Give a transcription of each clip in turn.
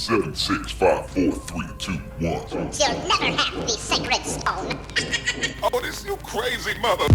7, 6, 5, 4, 3, 2, 1. You'll never have the sacred stone. Oh, this you crazy mother.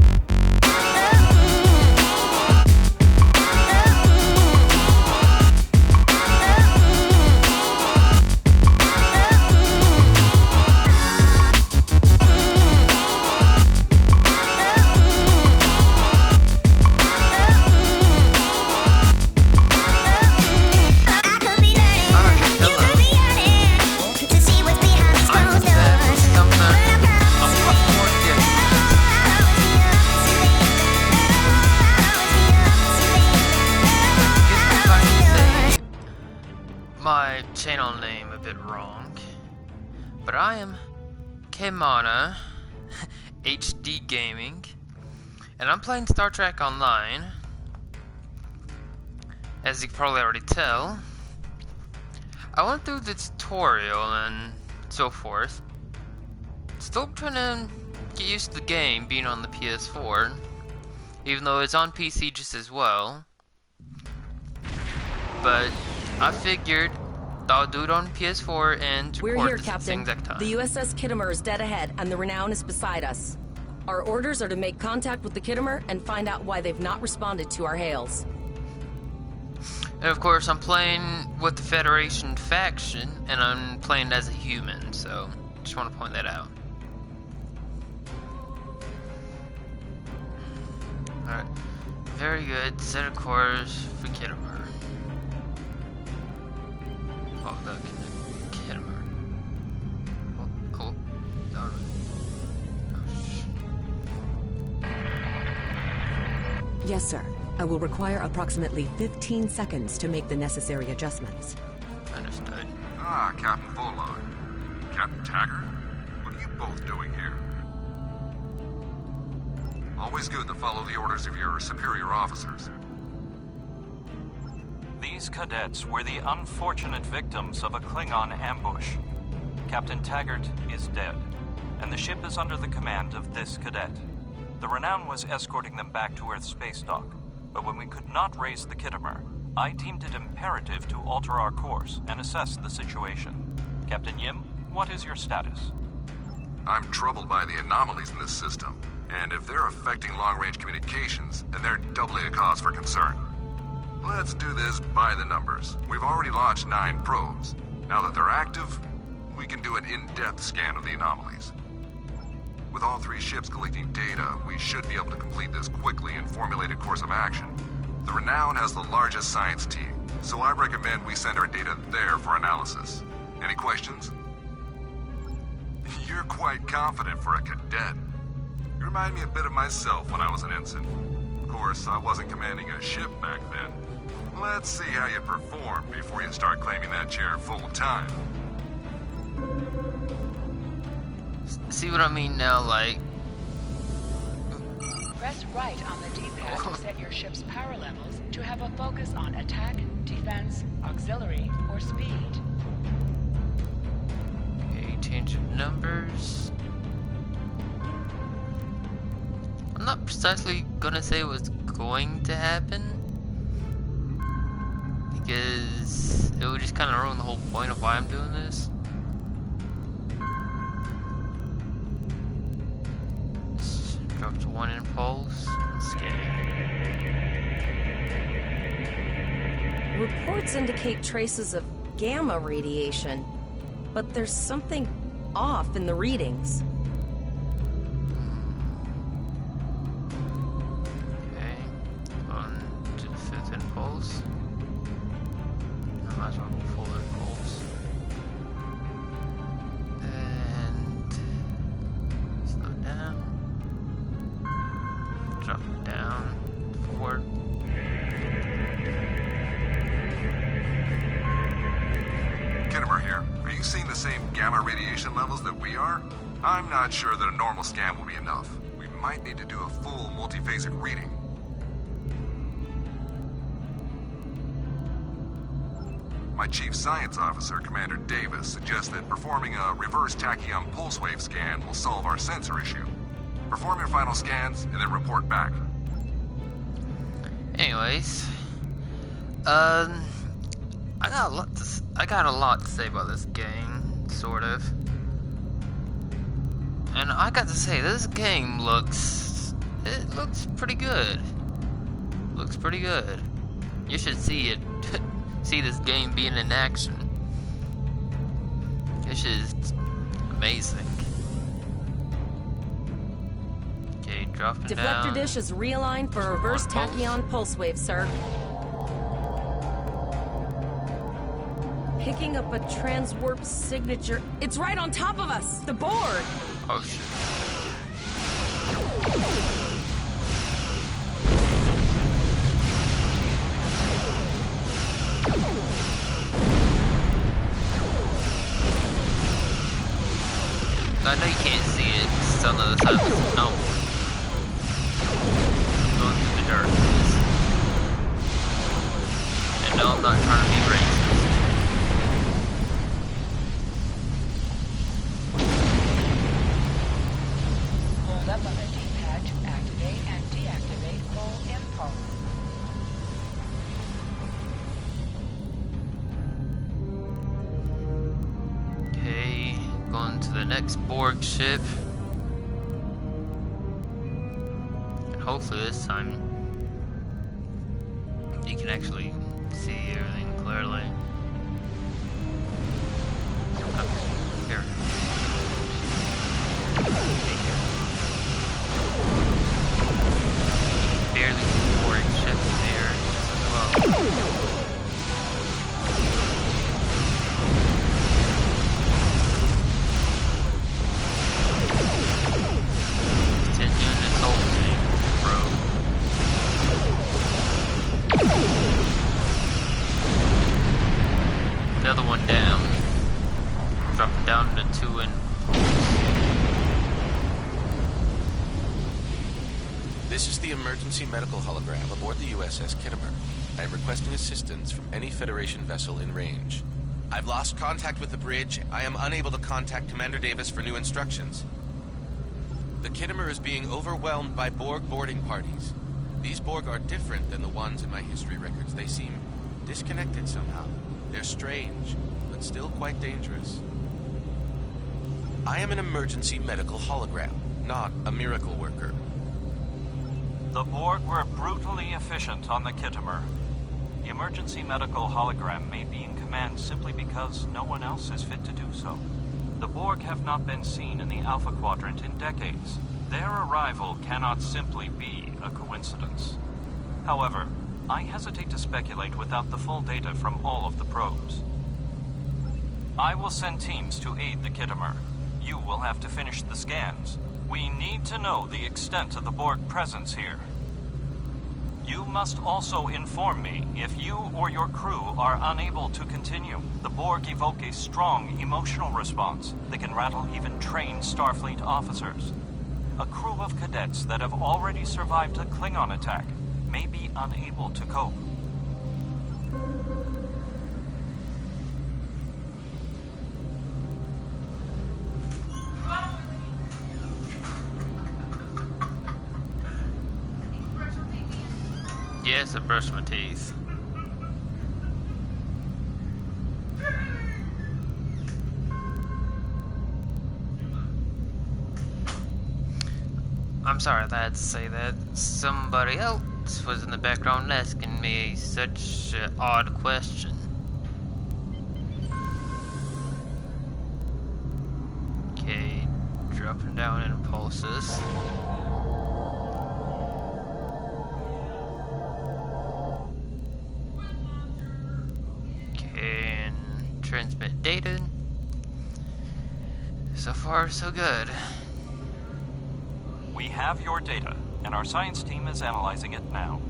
My channel name a bit wrong, but I am Kemana HD Gaming, and I'm playing Star Trek Online. As you can probably already tell, I went through the tutorial and so forth. Still trying to get used to the game being on the PS4, even though it's on PC just as well. But I figured I'll do it on PS4 and We're record here, this at the Captain. exact time. The USS Kittimer is dead ahead, and the Renown is beside us. Our orders are to make contact with the Kittimer and find out why they've not responded to our hails. And of course, I'm playing with the Federation faction, and I'm playing as a human, so just want to point that out. Alright, very good. Set a course for Kittimer. Oh, the Kittimer. Oh, Yes, sir. I will require approximately 15 seconds to make the necessary adjustments. understood. Ah, Captain Volog. Captain Taggart? What are you both doing here? Always good to follow the orders of your superior officers. These cadets were the unfortunate victims of a Klingon ambush. Captain Taggart is dead, and the ship is under the command of this cadet. The Renown was escorting them back to Earth's space dock, but when we could not raise the Kittimer, I deemed it imperative to alter our course and assess the situation. Captain Yim, what is your status? I'm troubled by the anomalies in this system, and if they're affecting long-range communications, then they're doubly a cause for concern. Let's do this by the numbers. We've already launched 9 probes. Now that they're active, we can do an in-depth scan of the anomalies. With all 3 ships collecting data, we should be able to complete this quickly and formulate a course of action. The Renown has the largest science team, so I recommend we send our data there for analysis. Any questions? You're quite confident for a cadet. You remind me a bit of myself when I was an ensign. Of course, I wasn't commanding a ship back then. Let's see how you perform before you start claiming that chair full time. See what I mean now, like... Press right on the D-pad to set your ship's power levels to have a focus on attack, defense, auxiliary, or speed. Okay, change of numbers. I'm not precisely gonna say what's going to happen, because it would just kind of ruin the whole point of why I'm doing this. Drop to 1 impulse. Scan. Reports indicate traces of gamma radiation, but there's something off in the readings. Okay. On to the 5th impulse. I might as well go full impulse. And slow down. Drop it down. Forward. Kittimer here. Are you seeing the same gamma radiation levels that we are? I'm not sure that a normal scan will be enough. We might need to do a full multiphasic reading. My chief science officer, Commander Davis, suggests that performing a reverse tachyon pulse wave scan will solve our sensor issue. Perform your final scans and then report back. Anyways, I got a lot to say about this game, sort of. And I got to say, this game looks pretty good. Looks pretty good. You should see it. See this game being in action. This is amazing. Okay, dropping down. Deflector dish is realigned for reverse tachyon pulse wave, sir. Picking up a transwarp signature. It's right on top of us! The board! Oh shit. I know you can't see it, it's on the other side of the no. I'm going through the darkness. And no, I'm not trying to be racist. Hold up on the D-pad to activate and deactivate full impulse. Okay, going to the next Borg ship. And hopefully this time you can actually see everything clearly. Oh, here. Barely see the Borg ship there as well. Another one down. Dropping down to 2 and... This is the emergency medical hologram aboard the USS Kittimer. I am requesting assistance from any Federation vessel in range. I've lost contact with the bridge. I am unable to contact Commander Davis for new instructions. The Kittimer is being overwhelmed by Borg boarding parties. These Borg are different than the ones in my history records. They seem disconnected somehow. They're strange, but still quite dangerous. I am an emergency medical hologram, not a miracle worker. The Borg were brutally efficient on the Kittimer. The emergency medical hologram may be in command simply because no one else is fit to do so. The Borg have not been seen in the Alpha Quadrant in decades. Their arrival cannot simply be a coincidence. However, I hesitate to speculate without the full data from all of the probes. I will send teams to aid the Kittimer. You will have to finish the scans. We need to know the extent of the Borg presence here. You must also inform me if you or your crew are unable to continue. The Borg evoke a strong emotional response that can rattle even trained Starfleet officers. A crew of cadets that have already survived a Klingon attack may be unable to cope. Yes, I brushed my teeth. I'm sorry that I had to say that. Somebody else was in the background asking me such an odd question. Okay, dropping down impulses. Okay, and transmit data. So far, so good. We have your data, and our science team is analyzing it now.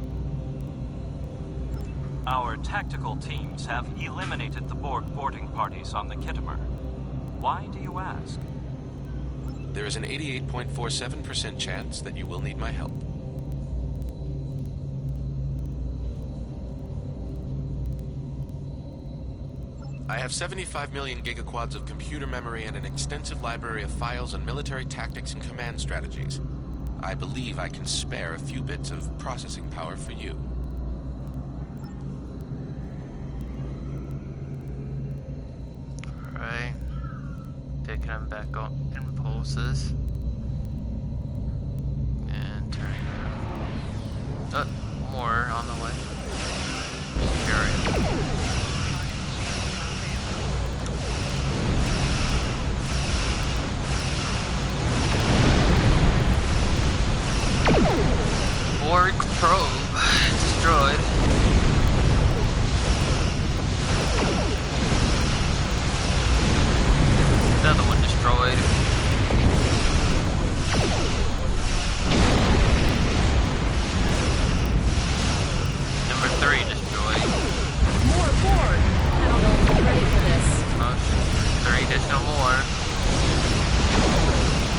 Our tactical teams have eliminated the Borg boarding parties on the Kittimer. Why do you ask? There is an 88.47% chance that you will need my help. I have 75 million gigaquads of computer memory and an extensive library of files on military tactics and command strategies. I believe I can spare a few bits of processing power for you. Picking them back up impulses. And turning around. More on the way. Carry. Borg probe destroyed. Another one destroyed. Number 3 destroyed. More Borg! I don't know if we're ready for this. Oh, 3 additional more.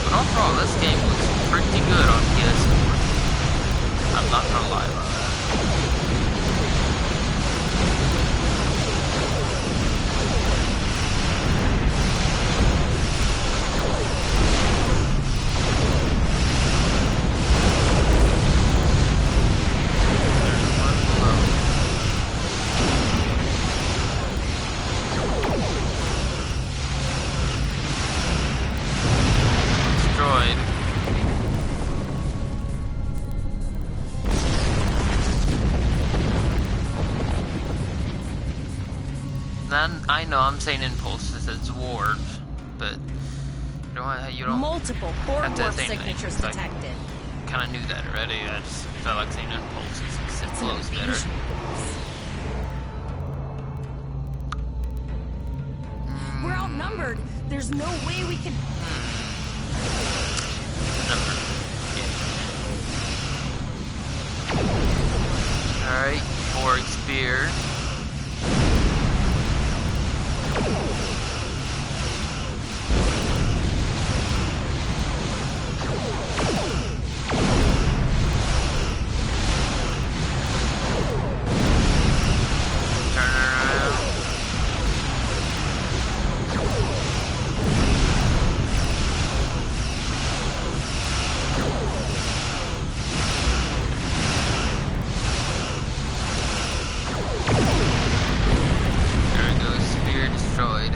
But overall, this game looks pretty good on PS4. I'm not gonna lie about that. Destroyed. I know I'm saying impulses, it's warps, but you don't Multiple Borg have to warp say anything. signatures Like, detected. kind of knew that already. I just felt like saying impulses because it It's flows an better. illusion. We're outnumbered. There's no way we can. Alright, Borg spear. Turn around. There it goes, spear destroyed.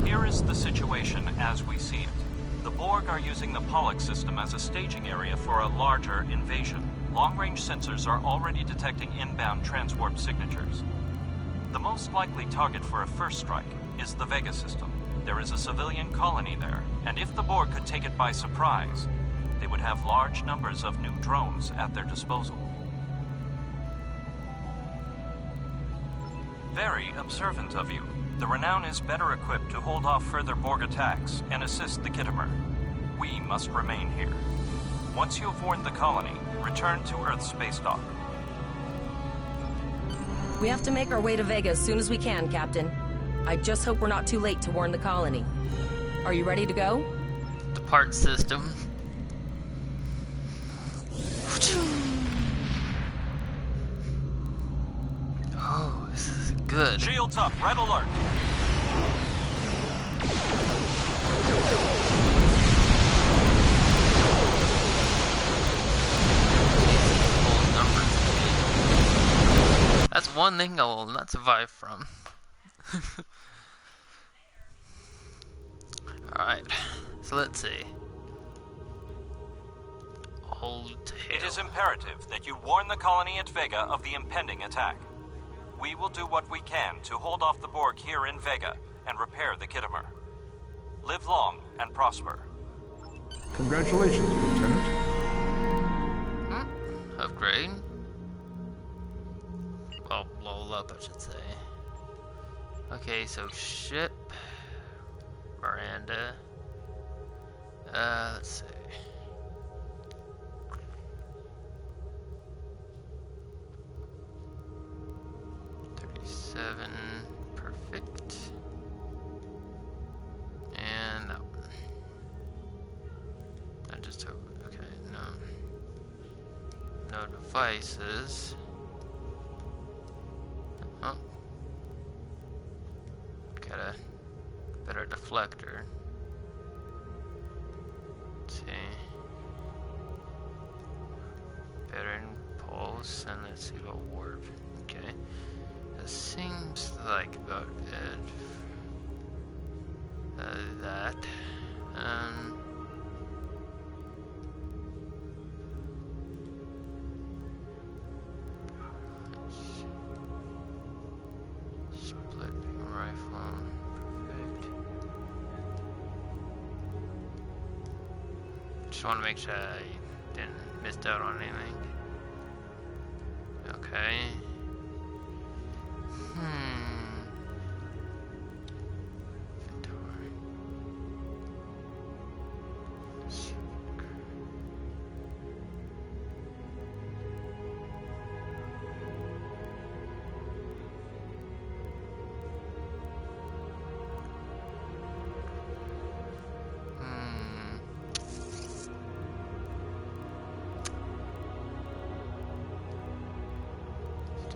Here is the situation as we see it. The Borg are using the Pollock system as a staging area for a larger invasion. Long-range sensors are already detecting inbound transwarp signatures. The most likely target for a first strike is the Vega system. There is a civilian colony there, and if the Borg could take it by surprise, they would have large numbers of new drones at their disposal. Very observant of you. The Renown is better equipped to hold off further Borg attacks and assist the Kittimer. We must remain here. Once you have warned the colony, return to Earth's space dock. We have to make our way to Vega as soon as we can, Captain. I just hope we're not too late to warn the colony. Are you ready to go? The part system. Oh, this is good. Shields up, red alert. That's one thing I will not survive from. Alright, so let's see. Hold tail. It is imperative that you warn the colony at Vega of the impending attack. We will do what we can to hold off the Borg here in Vega and repair the Kittimer. Live long and prosper. Congratulations, Lieutenant. Upgrade. Well, blow up, I should say. Okay, so ship. Miranda. Let's see. Perfect. And that one. I just hope. Okay, no devices. Oh. Got a better deflector. Let's see. Better impulse, and let's see what warp. Okay. Seems like about it. That. Split rifle. Perfect. Just want to make sure I didn't miss out on anything. Okay. Inventory.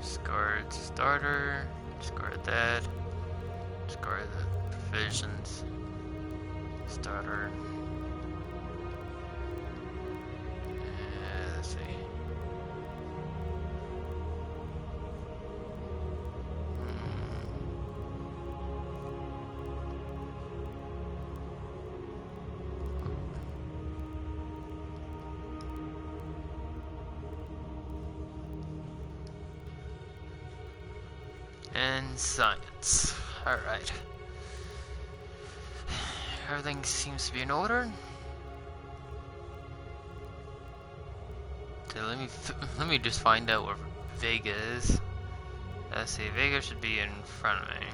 Discard starter, discard that, discard the provisions, starter. Let's see. And science. Alright. Everything seems to be in order. So let me just find out where Vega is. Let's see, Vega should be in front of me.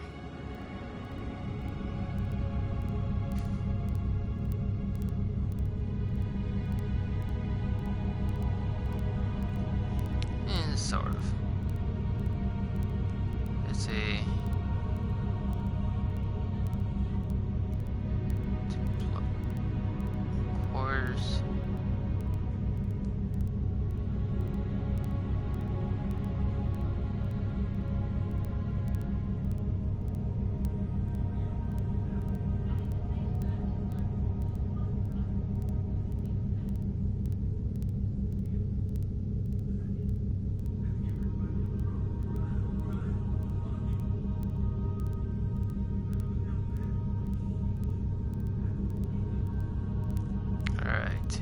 Sort of. Let's see. Quarters. Alright.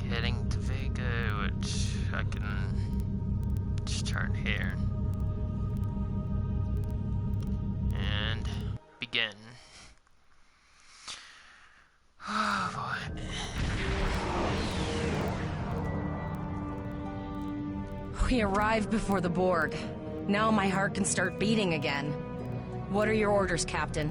Heading to Vega, which I can just turn here. And begin. Oh boy. We arrived before the Borg. Now my heart can start beating again. What are your orders, Captain?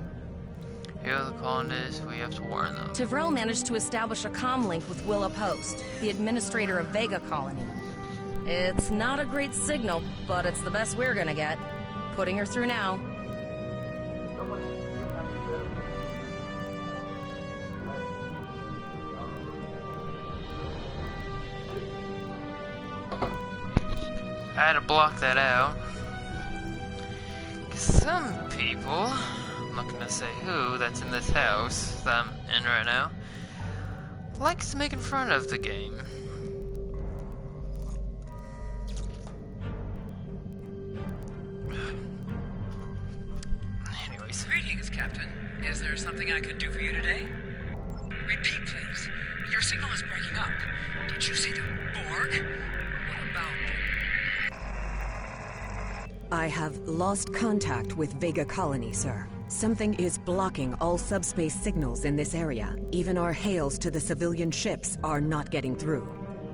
Here are the colonists, we have to warn them. Tivrell managed to establish a comm link with Willa Post, the administrator of Vega Colony. It's not a great signal, but it's the best we're gonna get. Putting her through now. I had to block that out. Some people, I'm not gonna say who, that's in this house that I'm in right now, likes to make in front of the game. Anyways. Greetings, Captain. Is there something I could do for you today? Repeat, please. Your signal is breaking up. Did you see the Borg? What about... I have lost contact with Vega Colony, sir. Something is blocking all subspace signals in this area. Even our hails to the civilian ships are not getting through.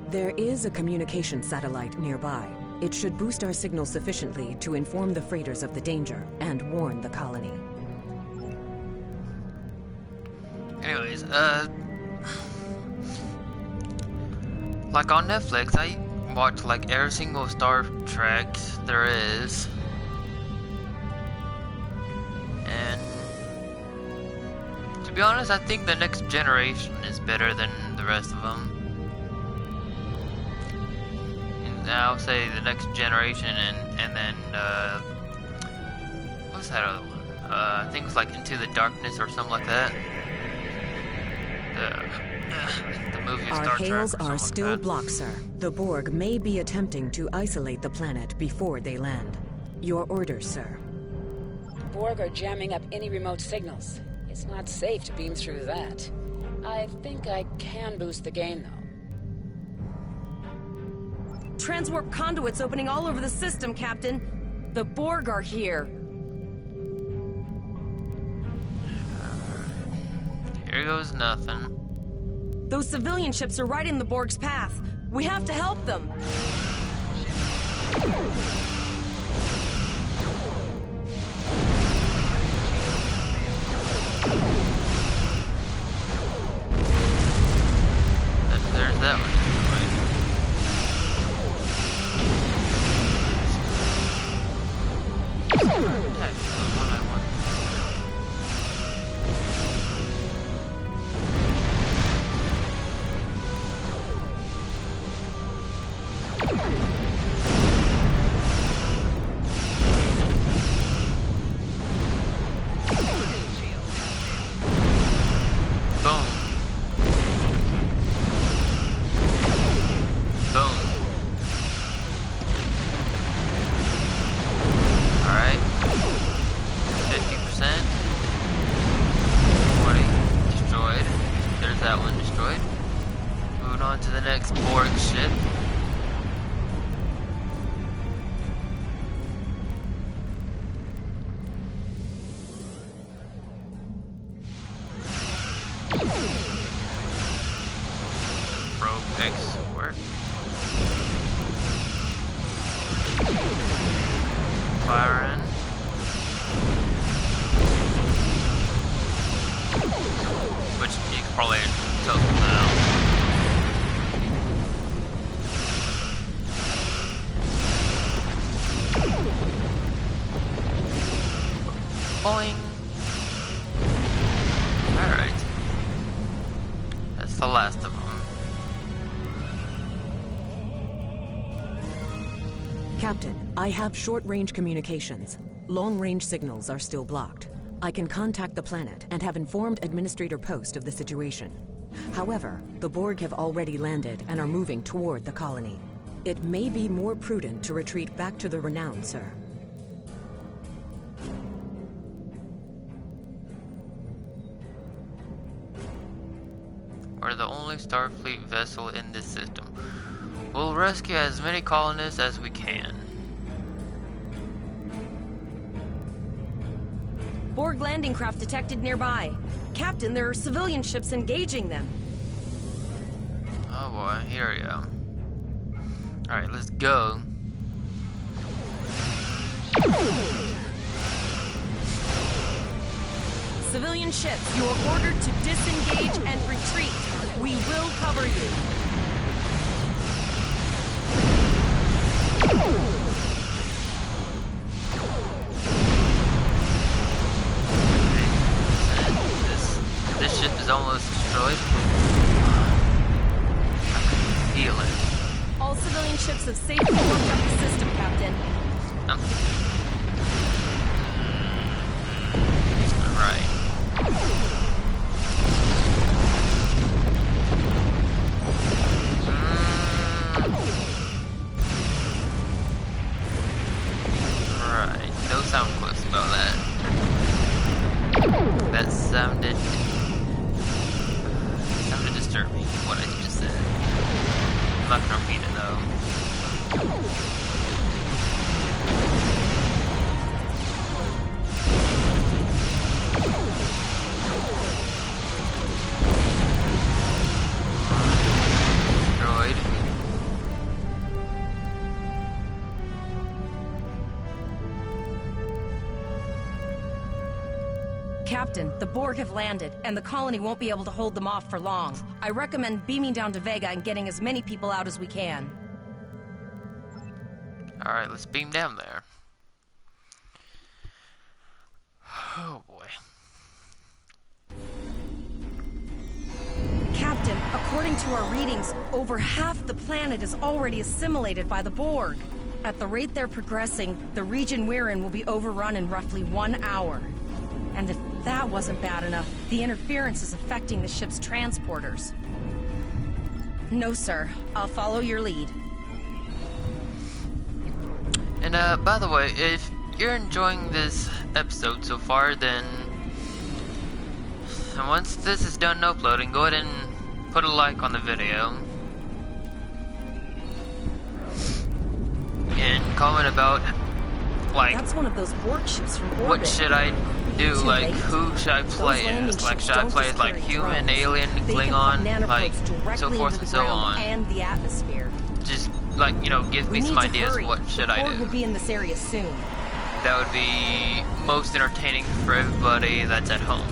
There is a communication satellite nearby. It should boost our signal sufficiently to inform the freighters of the danger and warn the colony. Anyways, like on Netflix, I watch like every single Star Trek there is, and to be honest, I think the Next Generation is better than the rest of them. And I'll say the Next Generation, and then what's that other one? I think it was like Into the Darkness or something like that. The movie Our Star Trek hails or are something still like that. blocked, sir. The Borg may be attempting to isolate the planet before they land. Your orders, sir. Borg are jamming up any remote signals. It's not safe to beam through that. I think I can boost the gain, though. Transwarp conduits opening all over the system, Captain. The Borg are here. Here goes nothing. Those civilian ships are right in the Borg's path. We have to help them. There's that one. Firing. Which you can probably tell now. Boing. Alright. That's the last of them. Captain, I have short-range communications. Long-range signals are still blocked. I can contact the planet and have informed Administrator Post of the situation. However, the Borg have already landed and are moving toward the colony. It may be more prudent to retreat back to the Renown, sir. We're the only Starfleet vessel in this system. We'll rescue as many colonists as we can. Borg landing craft detected nearby. Captain, there are civilian ships engaging them. Oh boy, here we go. Alright, let's go. Civilian ships, you are ordered to disengage and retreat. We will cover you. This ship is almost destroyed. I can feel it. All civilian ships have safely warped up the system, Captain. Right. Right. No sound close about that. That sounded disturbing, what I just said. I'm not gonna repeat it though. Destroyed. Captain, the Borg have landed, and the colony won't be able to hold them off for long. I recommend beaming down to Vega and getting as many people out as we can. Alright, let's beam down there. Oh boy. Captain, according to our readings, over half the planet is already assimilated by the Borg. At the rate they're progressing, the region we're in will be overrun in roughly 1 hour. And if That wasn't bad enough. The interference is affecting the ship's transporters. No, sir. I'll follow your lead. And by the way, if you're enjoying this episode so far, then once this is done uploading, go ahead and put a like on the video. And comment about, like, that's one of those warships from orbit. what should I do, like, who should I play as? Like, should I play as, like, human, alien, Klingon, like, so forth and so on. And the atmosphere. Just, like, you know, give me some ideas, what should I do? Will be in this area soon. That would be most entertaining for everybody that's at home.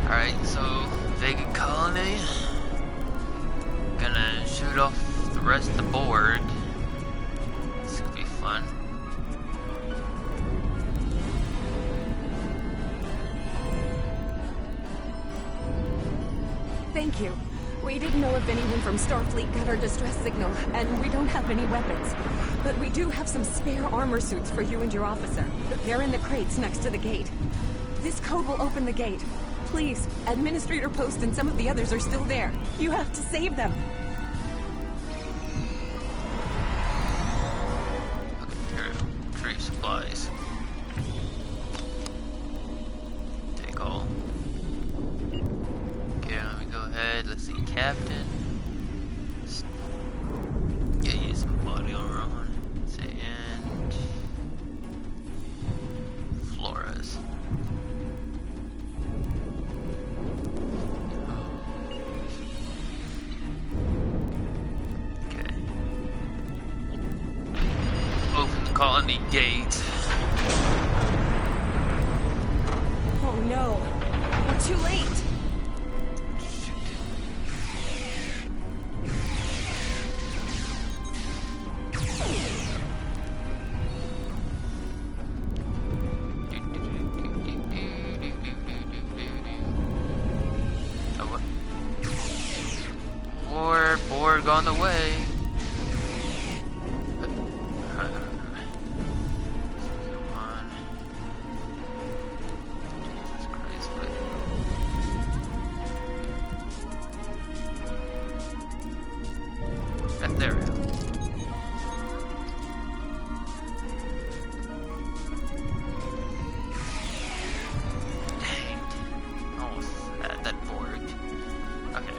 Alright, so Vega Colony. Gonna shoot off the rest of the board. This could be fun. Thank you. We didn't know if anyone from Starfleet got our distress signal, and we don't have any weapons. But we do have some spare armor suits for you and your officer. They're in the crates next to the gate. This code will open the gate. Please, Administrator Post and some of the others are still there. You have to save them. Okay, tree supplies. Take all. Okay, let me go ahead. Let's see, Captain. Yeah, use some body armor on. Say, and Flores. Okay. Open the colony gate. Oh no. We're too late. Borg on the way. Come on. Jesus Christ, wait. There we go. Dang. Almost had that Borg. Okay.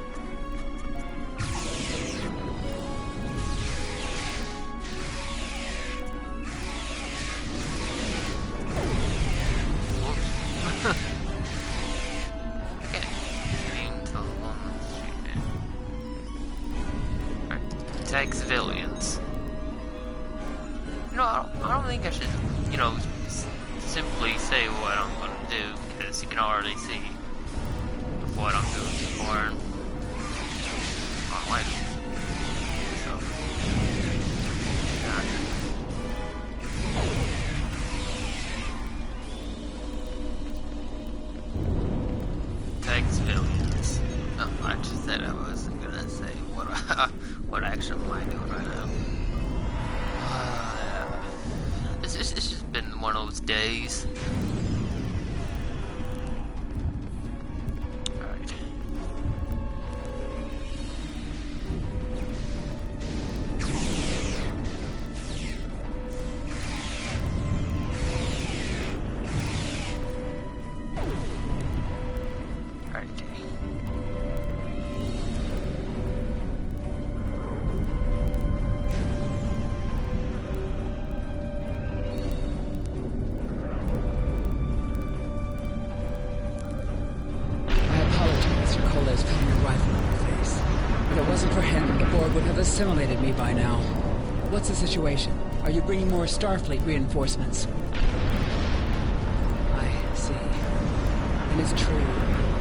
Tag civilians. You know, I don't think I should, you know, simply say what I'm going to do, because you can already see what I'm doing for. Oh, wait. So, tag civilians. Oh, I just said I wasn't gonna say what action am I doing right now. It's just been one of those days. Alright. Assimilated me by now. What's the situation? Are you bringing more Starfleet reinforcements? I see. It is true.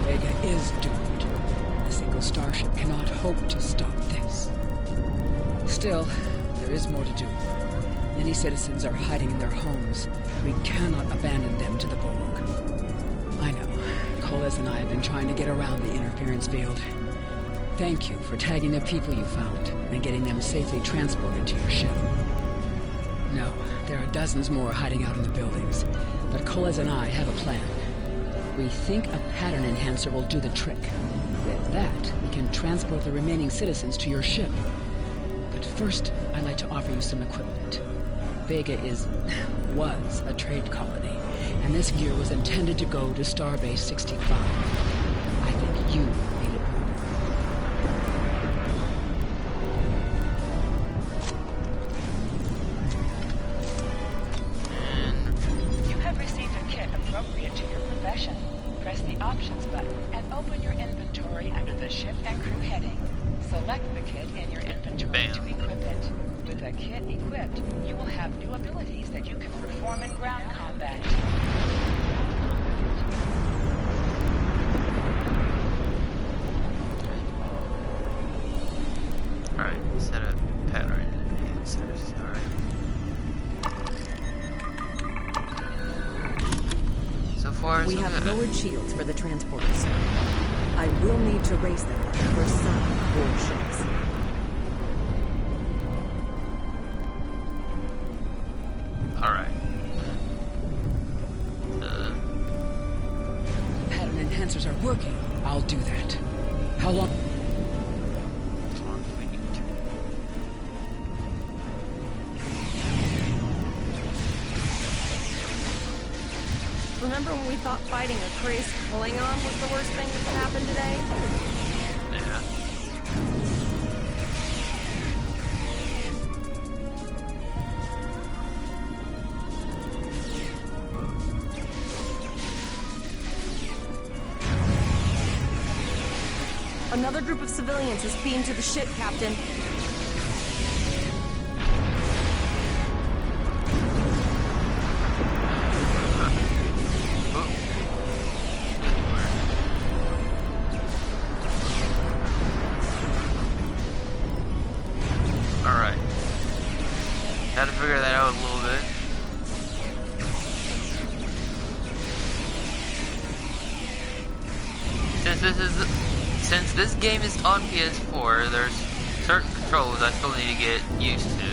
Vega is doomed. A single starship cannot hope to stop this. Still, there is more to do. Many citizens are hiding in their homes. We cannot abandon them to the Borg. I know. Coles and I have been trying to get around the interference field. Thank you for tagging the people you found and getting them safely transported to your ship. No, there are dozens more hiding out in the buildings, but Coles and I have a plan. We think a pattern enhancer will do the trick. With that, we can transport the remaining citizens to your ship. But first, I'd like to offer you some equipment. Vega was a trade colony, and this gear was intended to go to Starbase 65. I think you made it move. You have received a kit appropriate to your profession. Press the Options button and open your inventory under the Ship and Crew heading. Select the kit in your inventory to equip it. With a kit equipped, you will have new abilities that you can perform in ground combat. Alright, set up pattern enhancers. Alright. So far, We so have good. lowered shields for the transporters, sir. I will need to raise them for some war ships. Alright. Pattern enhancers are working. I'll do that. How long? Remember when we thought fighting a crazed Klingon was the worst thing that could happen today? Yeah. Another group of civilians is beamed to the ship, Captain. Alright. Got to figure that out a little bit. Since this game is on PS4, there's certain controls I still need to get used to.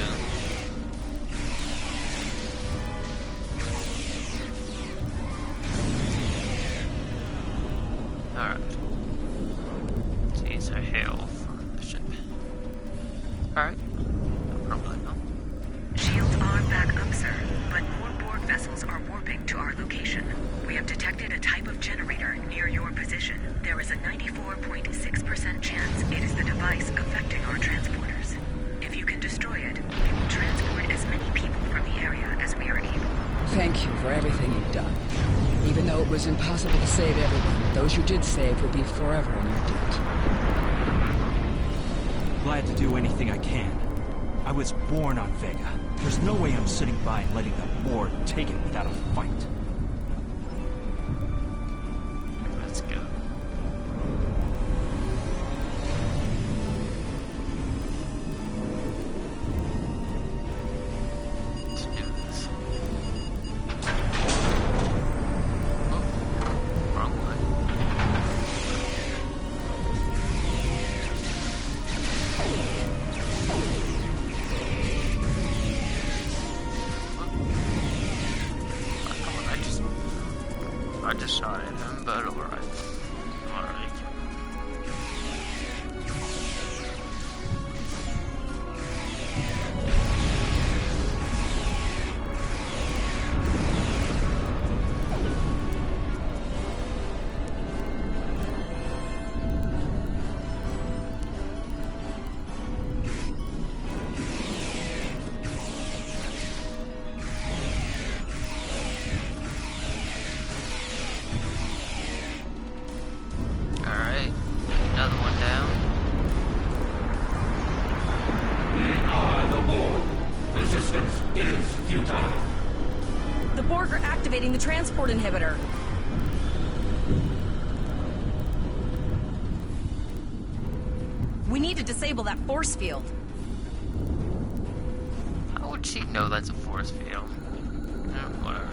Alright. These are hail from the ship. Alright. No problem. Shields are back up, sir, but more Borg vessels are warping to our location. We have detected a type of generator near your position. There is a 94.6% chance it is the device affecting our transporters. If you can destroy it, we will transport as many people from the area as we are able. Thank you for everything you've done. Even though it was impossible to save everyone, those you did save will be forever in your debt. Glad to do anything I can. I was born on Vega. There's no way I'm sitting by and letting the Borg take it without a fight. Let's go. Let's do this. Oh, wrong way. I just shot at him, but alright. Alright. Alright, another one down. We are the Borg. Resistance is futile. The Borg are activating the transport inhibitor. We need to disable that force field. How would she know that's a force field? Whatever.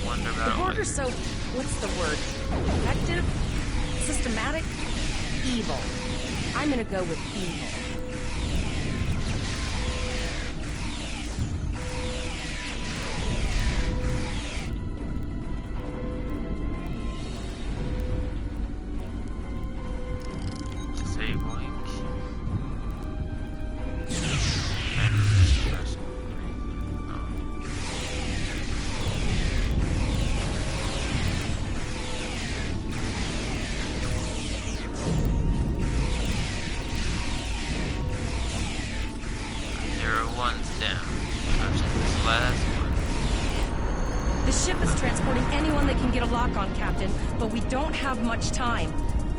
Wonder The about Borg it. are so, what's the word? Effective? Systematic? Evil. I'm gonna go with evil. Save link. The ship is transporting anyone that can get a lock on, Captain, but we don't have much time.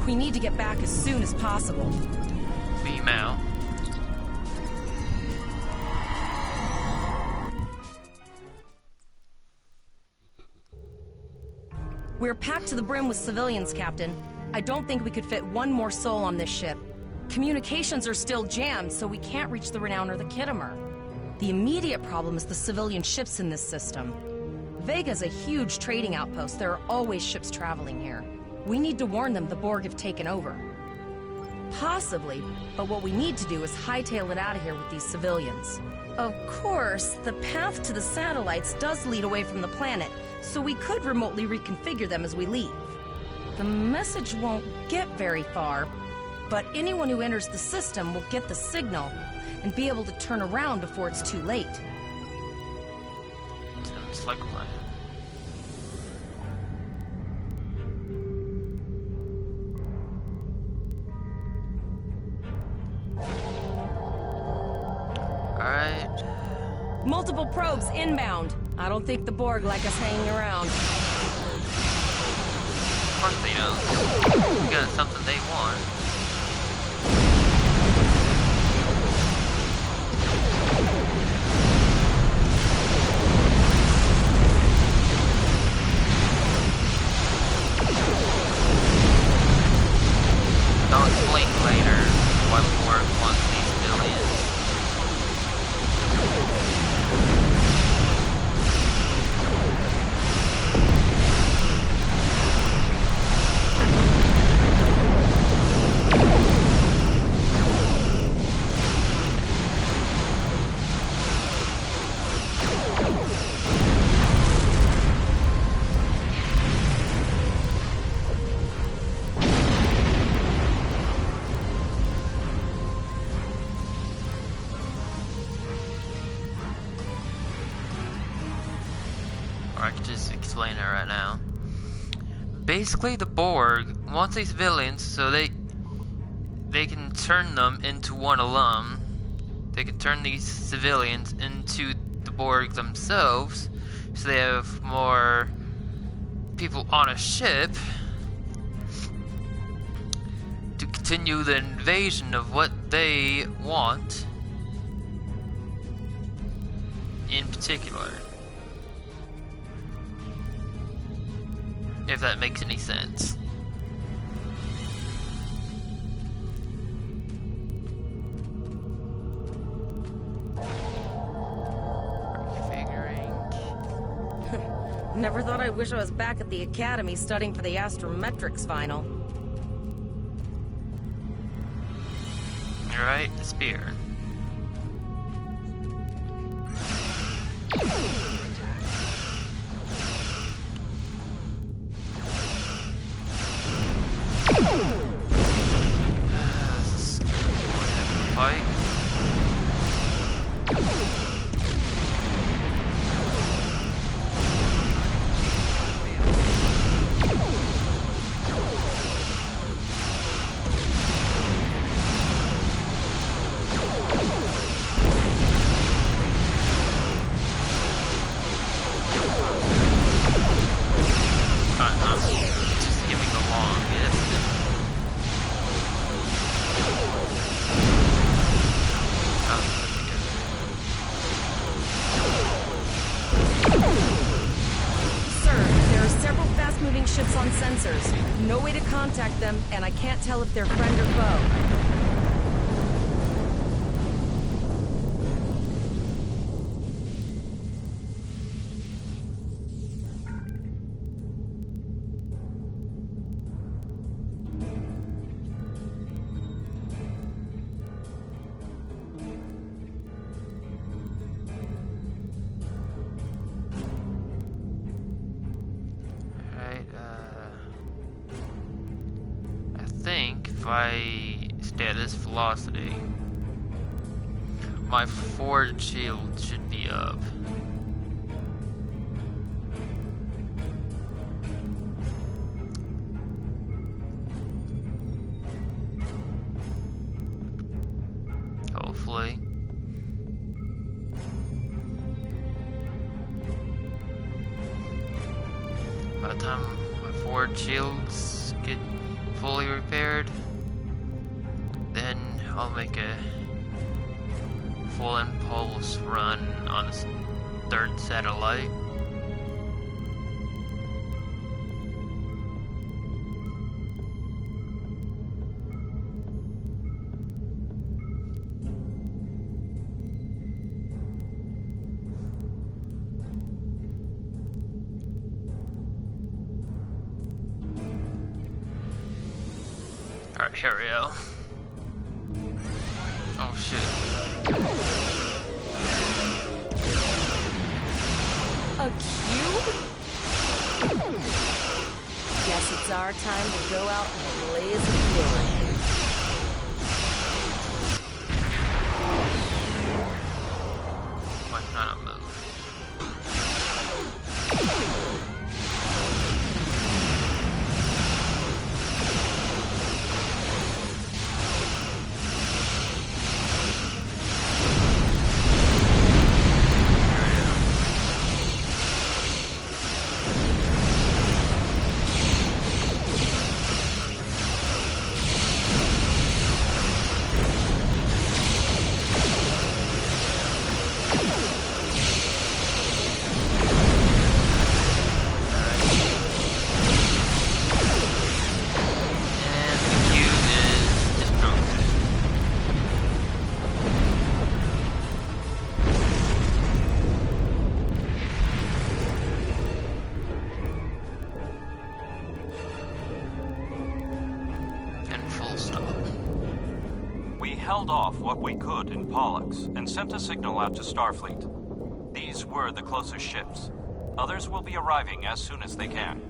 We need to get back as soon as possible. Beam out. We're packed to the brim with civilians, Captain. I don't think we could fit one more soul on this ship. Communications are still jammed, so we can't reach the Renown or the Kittimer. The immediate problem is the civilian ships in this system. Vega's a huge trading outpost. There are always ships traveling here. We need to warn them the Borg have taken over. Possibly, but what we need to do is hightail it out of here with these civilians. Of course, the path to the satellites does lead away from the planet, so we could remotely reconfigure them as we leave. The message won't get very far, but anyone who enters the system will get the signal and be able to turn around before it's too late. Sounds like a plan. Alright. Multiple probes inbound. I don't think the Borg like us hanging around. Of course they don't. We got something they want. I'll explain later why the Borg wants these billions. Or I could just explain it right now. Basically, the Borg wants these villains so they can turn them into one alum. They can turn these civilians into the Borg themselves, so they have more people on a ship to continue the invasion of what they want in particular. If that makes any sense. Never thought I'd wish I was back at the academy studying for the astrometrics final. You're right, the spear. Fight. Just giving along, yes. Sir, there are several fast-moving ships on sensors. No way to contact them, and I can't tell if they're friend or foe. if I stay at this velocity, my forward shield should be up. Hopefully. By the time my forward shields get fully repaired, then I'll make a full impulse run on this third satellite. Alright, here we go. Oh shit. A cube? Guess it's our time to go out in a blaze of glory. Why not move? Held off what we could in Pollux and sent a signal out to Starfleet. These were the closest ships. Others will be arriving as soon as they can.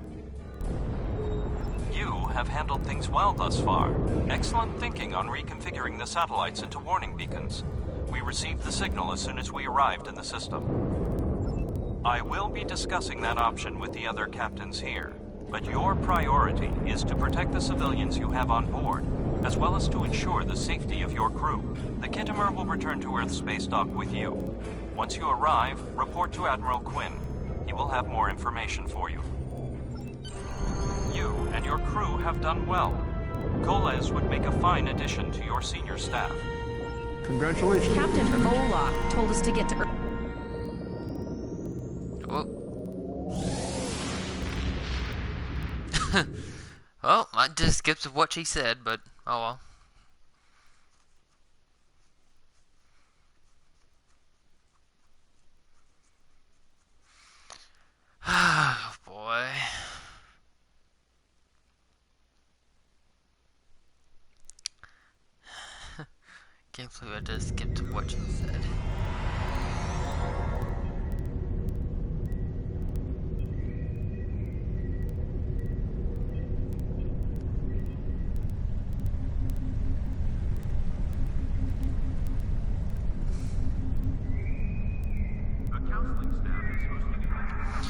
You have handled things well thus far. Excellent thinking on reconfiguring the satellites into warning beacons. We received the signal as soon as we arrived in the system. I will be discussing that option with the other captains here, but your priority is to protect the civilians you have on board, as well as to ensure the safety of your crew. The Kittimer will return to Earth Space Dock with you. Once you arrive, report to Admiral Quinn. He will have more information for you. You and your crew have done well. Koles would make a fine addition to your senior staff. Congratulations, Captain Lieutenant. Olak told us to get to Earth. Well, I just skipped what she said, but oh well. Oh boy. Can't believe I just skipped what she said.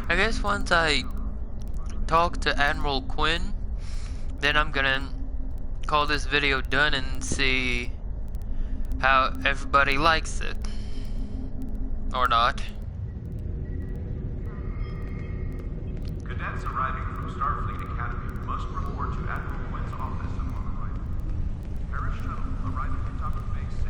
I guess once I talk to Admiral Quinn, then I'm gonna call this video done and see how everybody likes it. Or not. Cadets arriving from Starfleet Academy must report to Admiral Quinn's office upon arrival. Paris shuttle arriving at Docking Bay 6.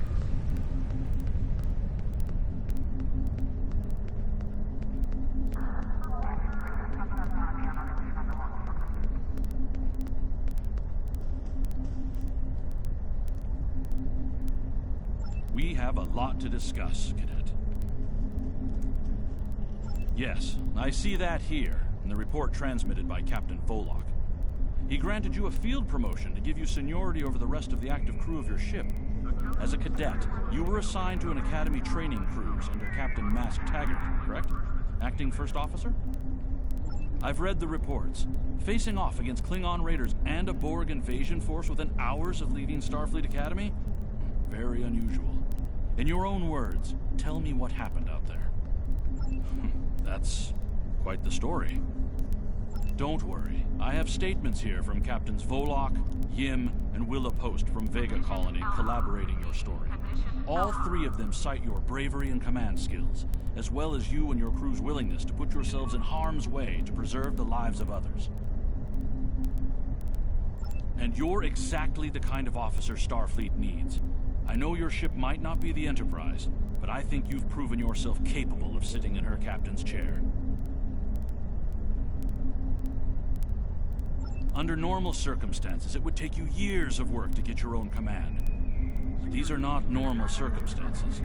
We have a lot to discuss, Cadet. Yes, I see that here, in the report transmitted by Captain Volok. He granted you a field promotion to give you seniority over the rest of the active crew of your ship. As a cadet, you were assigned to an Academy training cruise under Captain Mask Taggart, correct? Acting First Officer? I've read the reports. Facing off against Klingon raiders and a Borg invasion force within hours of leaving Starfleet Academy? Very unusual. In your own words, tell me what happened out there. That's quite the story. Don't worry. I have statements here from Captains Volok, Yim, and Willa Post from Vega Colony collaborating your story. All three of them cite your bravery and command skills, as well as you and your crew's willingness to put yourselves in harm's way to preserve the lives of others. And you're exactly the kind of officer Starfleet needs. I know your ship might not be the Enterprise, but I think you've proven yourself capable of sitting in her captain's chair. Under normal circumstances, it would take you years of work to get your own command. These are not normal circumstances.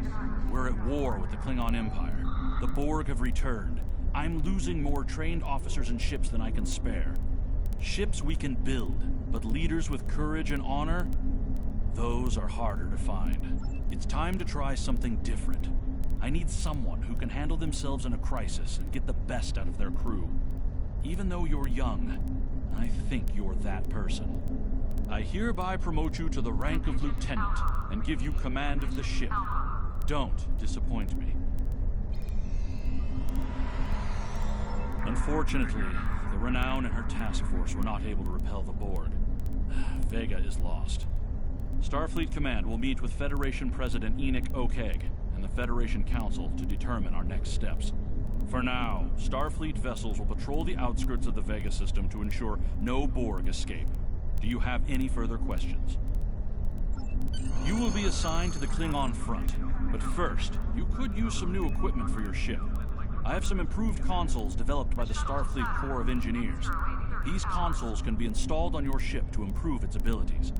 We're at war with the Klingon Empire. The Borg have returned. I'm losing more trained officers and ships than I can spare. Ships we can build, but leaders with courage and honor? Those are harder to find. It's time to try something different. I need someone who can handle themselves in a crisis and get the best out of their crew. Even though you're young, I think you're that person. I hereby promote you to the rank of lieutenant and give you command of the ship. Don't disappoint me. Unfortunately, the Renown and her task force were not able to repel the Borg. Vega is lost. Starfleet Command will meet with Federation President Enoch Okeg and the Federation Council to determine our next steps. For now, Starfleet vessels will patrol the outskirts of the Vega system to ensure no Borg escape. Do you have any further questions? You will be assigned to the Klingon front, but first, you could use some new equipment for your ship. I have some improved consoles developed by the Starfleet Corps of Engineers. These consoles can be installed on your ship to improve its abilities.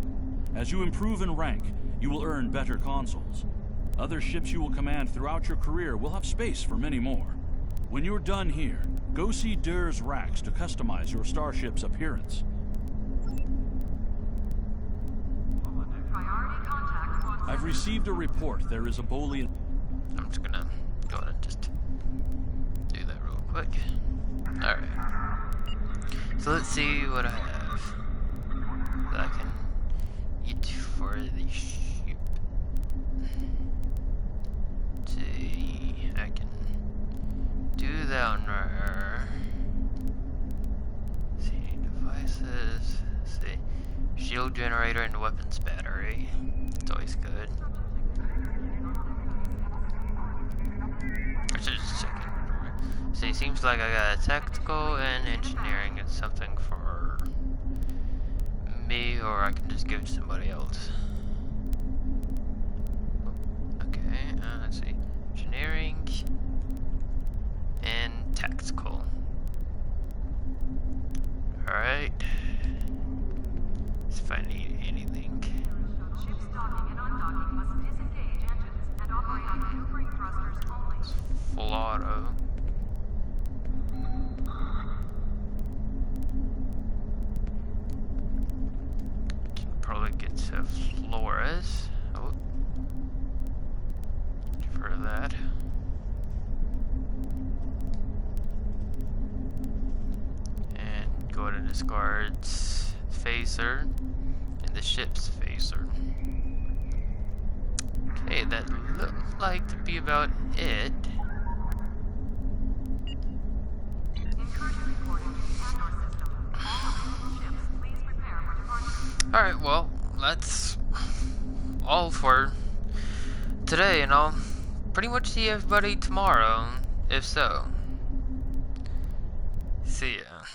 As you improve in rank, you will earn better consoles. Other ships you will command throughout your career will have space for many more. When you're done here, go see Dur's racks to customize your starship's appearance. I've received a report there is a Bolian... I'm just gonna go ahead and just do that real quick. Alright. So let's see what I have that I can eat for the ship. Let's see, I can do that on her. Let's see, devices. Let's see, shield generator and weapons battery. It's always good. I should just check it. See, seems like I got a tactical and engineering. It's something for me, or I can just give it to somebody else. Okay, let's see. Engineering and tactical. Alright. Let's see if I need anything. Full auto. Can probably get to Flores. Oh, for that. And go to discards phaser and the ship's phaser. Okay, that looked like to be about it. Alright, well, that's all for today, and I'll pretty much see everybody tomorrow, if so. See ya.